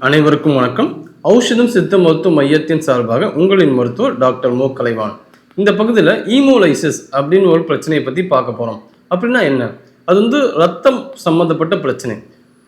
அனைவருக்கும் வணக்கம். ஔஷதம் சித்த மருத்துவ மையத்தின் சார்பாக உங்களின் மருத்துவர் டாக்டர் மோ கலைவாணன். இந்த பகுதியில் ஈமோலைசிஸ் அப்படின்னு ஒரு பிரச்சனையை பற்றி பார்க்க போகிறோம். அப்படின்னா என்ன? அது ரத்தம் சம்மந்தப்பட்ட பிரச்சனை.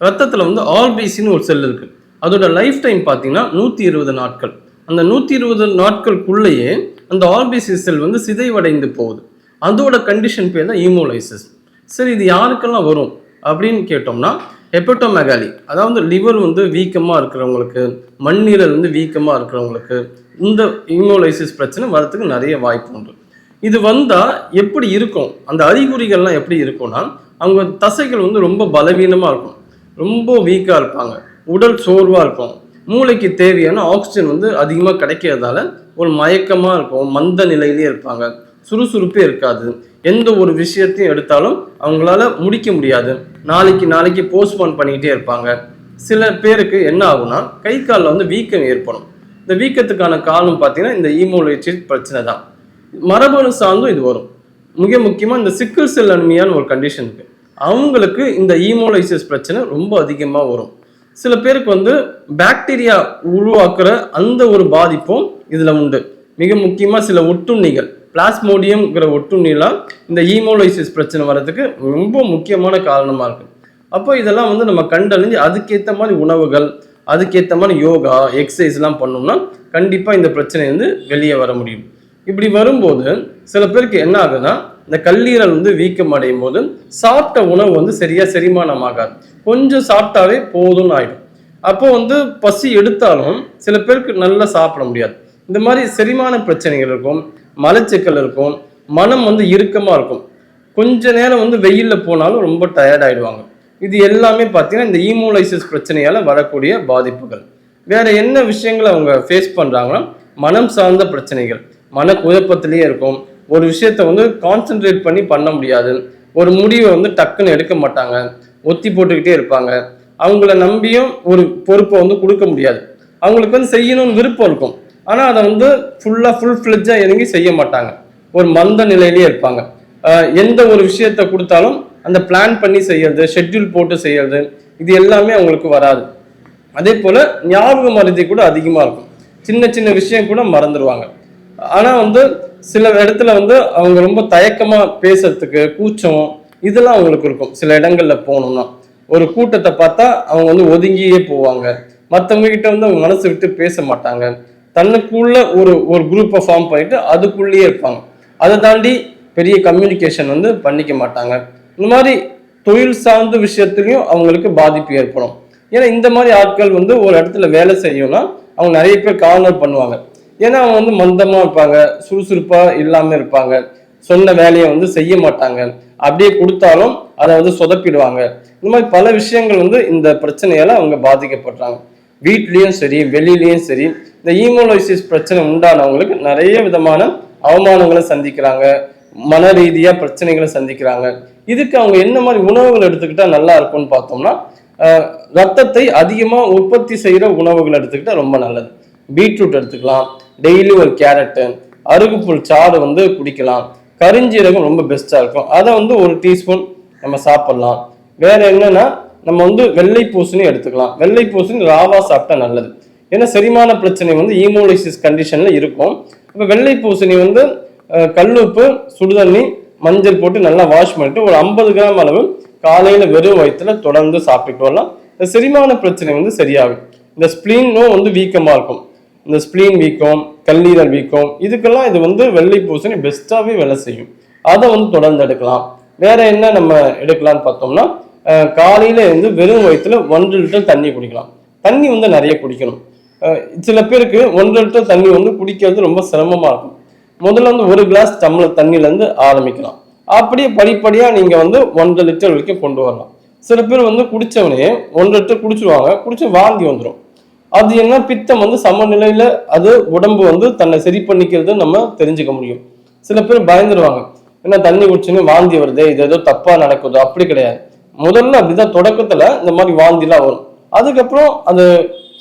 ரத்தத்தில் ஆல்பிசின்னு ஒரு செல் இருக்குது. அதோட லைஃப் டைம் பார்த்தீங்கன்னா 120 நாட்கள். அந்த 120 நாட்களுக்குள்ளேயே அந்த ஆல்பிசி செல் சிதைவடைந்து போகுது. அதோட கண்டிஷன் பேர் தான் ஈமோலைசிஸ். சரி, இது யாருக்கெல்லாம் வரும் அப்படின்னு கேட்டோம்னா, ஹெப்படோமெகாலி, அதாவது லிவர் வீக்கமாக இருக்கிறவங்களுக்கு, மண்ணீரல் வீக்கமாக இருக்கிறவங்களுக்கு இந்த ஈமோலைசிஸ் பிரச்சனை வரத்துக்கு நிறைய வாய்ப்பு உண்டு. இது வந்தால் எப்படி இருக்கும், அந்த அறிகுறிகள்லாம் எப்படி இருக்கும்னா, அவங்க தசைகள் ரொம்ப பலவீனமாக இருக்கும், ரொம்ப வீக்காக இருப்பாங்க, உடல் சோர்வாக இருக்கும், மூளைக்கு தேவையான ஆக்சிஜன் அதிகமாக கிடைக்கிறதால ஒரு மயக்கமாக இருக்கும், மந்த நிலையிலே இருப்பாங்க, சுறுசுறுப்பே இருக்காது, எந்த ஒரு விஷயத்தையும் எடுத்தாலும் அவங்களால முடிக்க முடியாது, நாளைக்கு போஸ்ட்போன் பண்ணிக்கிட்டே இருப்பாங்க. சில பேருக்கு என்ன ஆகும்னா கை காலில் வீக்கம் ஏற்படும். இந்த வீக்கத்துக்கான காரணம் பார்த்தீங்கன்னா இந்த ஈமோலைசிஸ் பிரச்சனை தான். மரபணு சார்ந்தும் இது வரும். மிக முக்கியமாக இந்த சிக்கிள் செல் அனிமியான்னு ஒரு கண்டிஷன் இருக்குது. அவங்களுக்கு இந்த ஈமோலைசிஸ் பிரச்சனை ரொம்ப அதிகமாக வரும். சில பேருக்கு பாக்டீரியா உருவாக்குற அந்த ஒரு பாதிப்பும் இதில் உண்டு. மிக முக்கியமாக சில ஒட்டுண்ணிகள், பிளாஸ்மோடியம்ங்கிற ஒட்டுண்ணிலாம் இந்த ஈமோலைசிஸ் பிரச்சனை வர்றதுக்கு ரொம்ப முக்கியமான காரணமாக இருக்குது. அப்போ இதெல்லாம் நம்ம கண்டறிஞ்சு அதுக்கேற்ற மாதிரி உணவுகள், அதுக்கேற்ற மாதிரி யோகா, எக்ஸசைஸ்லாம் பண்ணோம்னா கண்டிப்பாக இந்த பிரச்சனை வெளியே வர முடியும். இப்படி வரும்போது சில பேருக்கு என்ன ஆகுதுன்னா, இந்த கல்லீரல் வீக்கம் அடையும் போது சாப்பிட்ட உணவு சரியாக செரிமானம் ஆகாது, கொஞ்சம் சாப்பிட்டாவே போதும்னு ஆகிடும். அப்போ பசி எடுத்தாலும் சில பேருக்கு நல்லா சாப்பிட முடியாது. இந்த மாதிரி செரிமான பிரச்சனைகள் இருக்கும், மலச்சிக்கல் இருக்கும், மனம் இறுக்கமாக இருக்கும், கொஞ்ச நேரம் வெயிலில் போனாலும் ரொம்ப டயர்ட் ஆகிடுவாங்க. இது எல்லாமே பார்த்தீங்கன்னா இந்த ஈமோலைசிஸ் பிரச்சனையால் வரக்கூடிய பாதிப்புகள். வேற என்ன விஷயங்களை அவங்க ஃபேஸ் பண்ணுறாங்கன்னா, மனம் சார்ந்த பிரச்சனைகள், மன குழப்பத்திலேயே இருக்கும், ஒரு விஷயத்த கான்சென்ட்ரேட் பண்ண முடியாது, ஒரு முடிவை டக்குன்னு எடுக்க மாட்டாங்க, ஒத்தி போட்டுக்கிட்டே இருப்பாங்க, அவங்கள நம்பியும் ஒரு பொறுப்பை கொடுக்க முடியாது, அவங்களுக்கு செய்யணும்னு விருப்பம் இருக்கும், ஆனால் அதை ஃபுல் ஃப்ளெட்ஜாக இறங்கி செய்ய மாட்டாங்க, ஒரு மந்த நிலையிலேயே இருப்பாங்க. எந்த ஒரு விஷயத்த கொடுத்தாலும் அந்த பிளான் பண்ணி செய்யறது, ஷெட்யூல் போட்டு செய்யறது, இது எல்லாமே அவங்களுக்கு வராது. அதே போல் ஞாபக மறதி கூட அதிகமாக இருக்கும், சின்ன சின்ன விஷயம் கூட மறந்துடுவாங்க. ஆனால் சில இடத்துல அவங்க ரொம்ப தயக்கமாக பேசுறதுக்கு கூச்சம் இதெல்லாம் அவங்களுக்கு இருக்கும். சில இடங்களில் போகணும்னா ஒரு கூட்டத்தை பார்த்தா அவங்க ஒதுங்கியே போவாங்க, மற்றவங்க கிட்ட அவங்க மனசு விட்டு பேச மாட்டாங்க, தன்னுக்குள்ள ஒரு குரூப்பை ஃபார்ம் பண்ணிட்டு அதுக்குள்ளேயே இருப்பாங்க, அதை தாண்டி பெரிய கம்யூனிகேஷன் பண்ணிக்க மாட்டாங்க. இந்த மாதிரி தொழில் சார்ந்த விஷயத்துலையும் அவங்களுக்கு பாதிப்பு ஏற்படும். ஏன்னா இந்த மாதிரி ஆட்கள் ஒரு இடத்துல வேலை செய்யணும்னா அவங்க நிறைய பேர் கார்னர் பண்ணுவாங்க. ஏன்னா அவங்க மந்தமா இருப்பாங்க, சுறுசுறுப்பா இல்லாம இருப்பாங்க, சொன்ன வேலையை செய்ய மாட்டாங்க, அப்படியே கொடுத்தாலும் அதை சொதப்பிடுவாங்க. இந்த மாதிரி பல விஷயங்கள் இந்த பிரச்சனையால அவங்க பாதிக்கப்படுறாங்க. வீட்லேயும் சரி வெளியிலையும் சரி இந்த ஈமோலைசிஸ் பிரச்சனை உண்டானவங்களுக்கு நிறைய விதமான அவமானங்களை சந்திக்கிறாங்க, மன ரீதியாக பிரச்சனைகளை சந்திக்கிறாங்க. இதுக்கு அவங்க என்ன மாதிரி உணவுகள் எடுத்துக்கிட்டா நல்லா இருக்கும்னு பார்த்தோம்னா, ரத்தத்தை அதிகமாக உற்பத்தி செய்கிற உணவுகள் எடுத்துக்கிட்டா ரொம்ப நல்லது. பீட்ரூட் எடுத்துக்கலாம், டெய்லி ஒரு கேரட்டு, அருகுப்புல் சாறு குடிக்கலாம், கரிஞ்சீரகம் ரொம்ப பெஸ்ட்டாக இருக்கும், அதை ஒரு டீஸ்பூன் நம்ம சாப்பிட்லாம். வேற என்னன்னா நம்ம வெள்ளை பூசணி எடுத்துக்கலாம். வெள்ளை பூசணி ராவா சாப்பிட்டா நல்லது, ஏன்னா செரிமான பிரச்சனை ஈமோலைசிஸ் கண்டிஷன்ல இருக்கும். இப்போ வெள்ளை பூசணி கல்லுப்பு, சுடுதண்ணி, மஞ்சள் போட்டு நல்லா வாஷ் பண்ணிட்டு ஒரு 50 கிராம் அளவு காலையில வெறும் வயிற்றுல தொடர்ந்து சாப்பிட்டுட்டு வரலாம். இந்த செரிமான பிரச்சனை சரியாகும். இந்த ஸ்பிளீனும் வீக்கமா இருக்கும், இந்த ஸ்பிளீன் வீக்கம், கல்லீரல் வீக்கம், இதுக்கெல்லாம் இது வெள்ளை பூசணி பெஸ்ட்டாவே வேலை செய்யும். அதை தொடர்ந்து எடுக்கலாம். வேற என்ன நம்ம எடுக்கலாம்னு பார்த்தோம்னா, காலையில வெறும் வயிற்றுல 1 லிட்டர் தண்ணி குடிக்கலாம். தண்ணி நிறைய குடிக்கணும். சில பேருக்கு 1 லிட்டர் தண்ணி குடிக்கிறது ரொம்ப சிரமமா இருக்கும். முதல்ல 1 கிளாஸ் டம்ளர் தண்ணியிலேருந்து ஆரம்பிக்கலாம். அப்படியே படிப்படியா நீங்க 1.5 லிட்டர் வரைக்கும் கொண்டு வரலாம். சில பேர் குடிச்சவனே 1 லிட்டர் குடிச்சிருவாங்க, குடிச்சு வாந்தி வந்துடும். அது என்ன, பித்தம் சமநிலையில அது உடம்பு தன்னை சரி பண்ணிக்கிறது நம்ம தெரிஞ்சுக்க முடியும். சில பேர் பயந்துருவாங்க, என்ன தண்ணி குடிச்சுன்னு வாந்தி வருது, இது ஏதோ தப்பா நடக்குது. அப்படி கிடையாது. முதல்ல அப்படிதான் தொடக்கத்துல இந்த மாதிரி வாந்திலாம் வரும், அதுக்கப்புறம் அது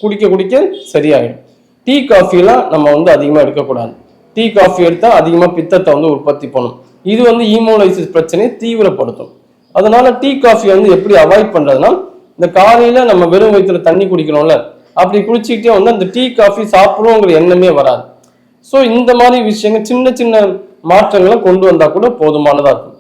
குடிக்க குடிக்க சரியாயிடும். டீ காஃபிலாம் நம்ம அதிகமாக எடுக்கக்கூடாது. டீ காஃபி எடுத்தால் அதிகமாக பித்தத்தை உற்பத்தி பண்ணும். இது ஈமோலைசிஸ் பிரச்சனையை தீவிரப்படுத்தும். அதனால டீ காஃபி எப்படி அவாய்ட் பண்றதுன்னா, இந்த காலையில நம்ம வெறும் வயிற்றுல தண்ணி குடிக்கணும்ல, அப்படி குடிச்சிக்கிட்டே வந்து அந்த டீ காஃபி சாப்பிடணுங்கிற எண்ணமே வராது. ஸோ இந்த மாதிரி விஷயங்கள் சின்ன சின்ன மாற்றங்களை கொண்டு வந்தா கூட போதுமானதா இருக்கும்.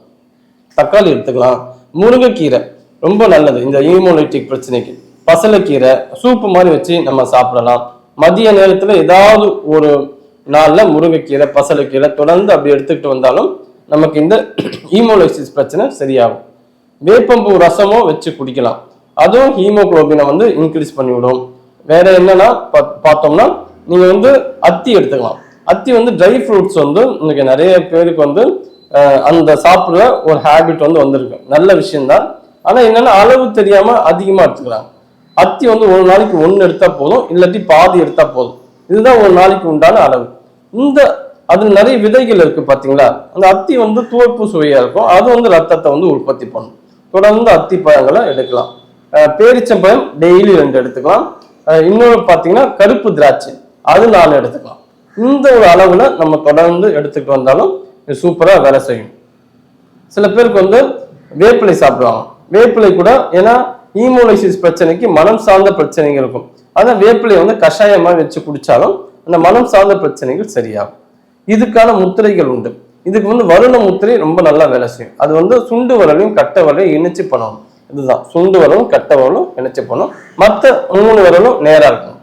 தக்காளி எடுத்துக்கலாம், முருங்கைக்கீரை ரொம்ப நல்லது இந்த இம்யூனிட்டிக் பிரச்சனைக்கு. பசலைக்கீரை சூப்பு மாதிரி வச்சு நம்ம சாப்பிடலாம். மதிய நேரத்துல ஏதாவது ஒரு நாள்ல முருங்கைக்கீரை பசலைக்கீரை தொடர்ந்து அப்படி எடுத்துக்கிட்டு வந்தாலும் நமக்கு இந்த ஹீமோலைசிஸ் பிரச்சனை சரியாகும். வேப்பம்பூ ரசமும் வச்சு குடிக்கலாம், அதுவும் ஹீமோகுளோபினை வந்து இன்க்ரீஸ் பண்ணிவிடும். வேற என்னன்னா பார்த்தோம்னா நீங்க வந்து அத்தி எடுத்துக்கலாம். அத்தி வந்து ட்ரை ஃப்ரூட்ஸ் வந்து இன்னைக்கு நிறைய பேருக்கு வந்து அந்த சாப்பிட்ற ஒரு ஹேபிட் வந்து வந்திருக்கு. நல்ல விஷயம்தான். ஆனா என்னன்னா அளவு தெரியாம அதிகமா எடுத்துக்கிறாங்க. அத்தி வந்து ஒரு நாளைக்கு 1 எடுத்தா போதும், இல்லாட்டி பாதி எடுத்தா போதும். இதுதான் ஒரு நாளைக்கு உண்டான அளவு. அதுல நிறைய விதைகள் இருக்கு பாத்தீங்களா. அந்த அத்தி வந்து துவர்ப்பு சுவையா இருக்கும், அது வந்து ரத்தத்தை வந்து உற்பத்தி பண்ணும். தொடர்ந்து அத்தி பழங்களை எடுக்கலாம். பேரிச்சம்பழம் டெய்லி 2 எடுத்துக்கலாம். இன்னொரு பாத்தீங்கன்னா கருப்பு திராட்சை, அது 4 எடுத்துக்கலாம். இந்த ஒரு அளவுல நம்ம தொடர்ந்து எடுத்துக்கிட்டு வந்தாலும் சூப்பரா வேலை செய்யும். சில பேருக்கு வந்து வேப்பிலை சாப்பிடுவாங்க. வேப்பிலை கூட ஏன்னா ஹீமோலைசிஸ் பிரச்சனைக்கு மனம் சார்ந்த பிரச்சனைகள் இருக்கும். அதான் வேப்பிலை வந்து கஷாயமா வச்சு குடிச்சாலும் அந்த மனம் சார்ந்த பிரச்சனைகள் சரியாகும். இதுக்கான முத்திரைகள் உண்டு. இதுக்கு வந்து வருண முத்திரை ரொம்ப நல்லா வேலை செய்யும். அது வந்து சுண்டு வரலையும் கட்ட வரலையும் இணைச்சு பண்ணணும். இதுதான் சுண்டு வரலும் கட்ட வரலும் இணைச்சு பண்ணணும். மற்ற 3 வரலும் நேரா இருக்கணும்.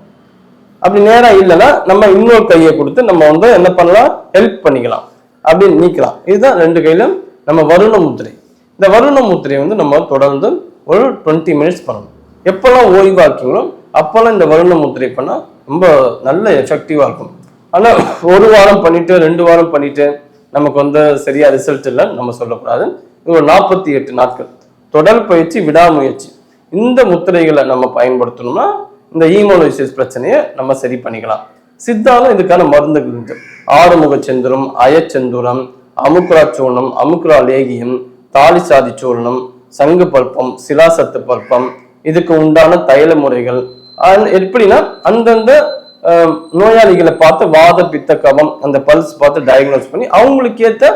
அப்படி நேரா இல்லைன்னா நம்ம இன்னொரு கையை கொடுத்து நம்ம வந்து என்ன பண்ணலாம், ஹெல்ப் பண்ணிக்கலாம், அப்படின்னு நீக்கலாம். இதுதான் 2 கையிலும் நம்ம வருண முத்திரை. இந்த வருண முத்திரையை வந்து நம்ம தொடர்ந்து ஒரு 20 மினிட்ஸ் பண்ணணும். எப்பெல்லாம் ஓய்வா இருக்கீங்களோ அப்பெல்லாம் இந்த வருண முத்திரை பண்ணா ரொம்ப நல்ல எஃபெக்டிவா இருக்கும். ஆனா 1 வாரம் பண்ணிட்டு 2 வாரம் பண்ணிட்டு நமக்கு வந்து சரியா ரிசல்ட் இல்லைன்னு நம்ம சொல்லக்கூடாது. ஒரு 48 நாட்கள் தொடர் பயிற்சி, விடாமுயற்சி, இந்த முத்திரைகளை நம்ம பயன்படுத்தணும்னா இந்த ஹீமோலைசிஸ் பிரச்சனையை நம்ம சரி பண்ணிக்கலாம். சித்தாலும் இதுக்கான மருந்துகள் உண்டு. ஆறுமுக செந்தூரம், அயச்செந்தூரம், அமுக்குரா சூர்ணம், அமுக்குரா லேகியம், தாலிசாதி சூர்ணம், சங்கு பல்பம், சிலாசத்து பல்பம், இதுக்கு உண்டான தைல முறைகள். எப்படின்னா அந்தந்த நோயாளிகளை பார்த்து வாத பித்த கபம் அந்த பல்ஸ் பார்த்து டயக்னோஸ் பண்ணி அவங்களுக்கு ஏற்ற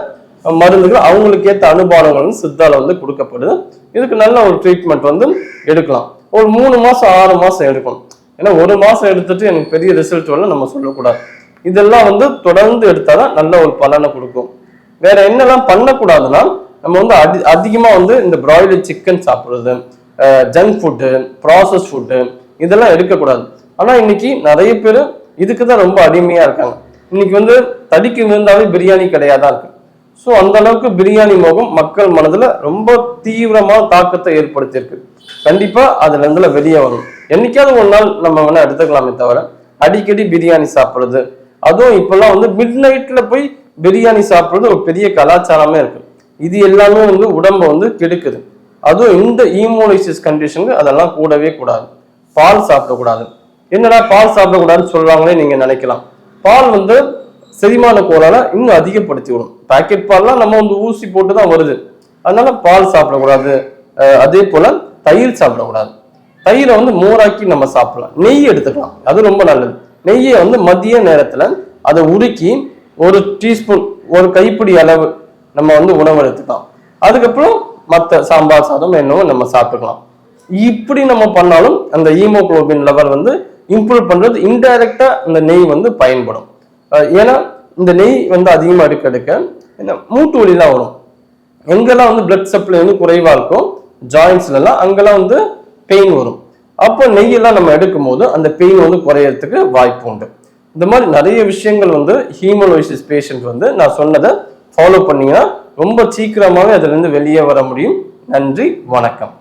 மருந்துகள் அவங்களுக்கு ஏற்ற அனுபானங்கள் சித்தால வந்து கொடுக்கப்படுது. இதுக்கு நல்ல ஒரு ட்ரீட்மெண்ட் வந்து எடுக்கலாம். ஒரு 3 மாசம் 6 மாசம் எடுக்கணும். ஏன்னா 1 மாசம் எடுத்துட்டு எனக்கு பெரிய ரிசல்ட் வரல நம்ம சொல்லக்கூடாது. இதெல்லாம் வந்து தொடர்ந்து எடுத்தாதான் நல்ல ஒரு பலனை கொடுக்கும். வேற என்னெல்லாம் பண்ணக்கூடாதுன்னா நம்ம வந்து அதிகமா வந்து இந்த பிராய்லர் சிக்கன் சாப்பிடுறது, ஜங்க் ஃபுட்டு, ப்ராசஸ் ஃபுட்டு, இதெல்லாம் எடுக்கக்கூடாது. ஆனா இன்னைக்கு நிறைய பேர் இதுக்குதான் ரொம்ப அடிமையா இருக்காங்க. இன்னைக்கு வந்து தடிக்கு விழுந்தாவே பிரியாணி கிடையாதான் இருக்கு. ஸோ அந்த அளவுக்கு பிரியாணி மோகம் மக்கள் மனதுல ரொம்ப தீவிரமான தாக்கத்தை ஏற்படுத்தியிருக்கு. கண்டிப்பா அதுல இருந்துல வெளியே வரும். என்னைக்காவது ஒரு நாள் நம்ம வேணா எடுத்துக்கலாமே தவிர அடிக்கடி பிரியாணி சாப்பிடுறது, அதுவும் இப்பெல்லாம் வந்து மிட் நைட்ல போய் பிரியாணி சாப்பிடுறது ஒரு பெரிய கலாச்சாரமே இருக்கு. இது எல்லாமே வந்து உடம்பை வந்து கெடுக்குது. அதுவும் இந்த ஹீமோலைசிஸ் கண்டிஷனுக்கு அதெல்லாம் கூடவே கூடாது. பால் சாப்பிடக்கூடாது. என்னடா பால் சாப்பிடக்கூடாதுன்னு சொல்றாங்களே நீங்க நினைக்கலாம். பால் வந்து செரிமான கோளால இன்னும் அதிகப்படுத்தி விடும். பாக்கெட் பால்லாம் நம்ம வந்து ஊசி போட்டு தான் வருது. அதனால பால் சாப்பிடக்கூடாது. அதே போல தயிர் சாப்பிடக்கூடாது. தயிரை வந்து மோராக்கி நம்ம சாப்பிடலாம். நெய் எடுத்துக்கலாம், அது ரொம்ப நல்லது. நெய்யை வந்து மதிய நேரத்துல அதை உருக்கி 1 டீஸ்பூன், 1 கைப்பிடி அளவு நம்ம வந்து உணவு எடுத்துக்கலாம். அதுக்கப்புறம் மற்ற சாம்பார் சாதம் என்னவோ நம்ம சாப்பிட்டுக்கலாம். இப்படி நம்ம பண்ணாலும் அந்த ஹீமோகுளோபின் லெவல் வந்து இம்ப்ரூவ் பண்றது இன்டைரக்டா இந்த நெய் வந்து பயன்படும். ஏன்னா இந்த நெய் வந்து அதிகமா எடுக்க மூட்டு வலிலாம் வரும். எங்கெல்லாம் வந்து பிளட் சப்ளை வந்து குறைவா இருக்கும் ஜாயின்ஸ்ல எல்லாம், அங்கெல்லாம் வந்து பெயின் வரும். அப்போ நெய்யெல்லாம் நம்ம எடுக்கும் போது அந்த பெயின் வந்து குறையறதுக்கு வாய்ப்பு உண்டு. இந்த மாதிரி நிறைய விஷயங்கள் வந்து ஹீமோலைசிஸ் பேஷண்ட் வந்து நான் சொன்னதை ஃபாலோ பண்ணீங்கன்னா ரொம்ப சீக்கிரமாகவே அதுல இருந்து வெளியே வர முடியும். நன்றி, வணக்கம்.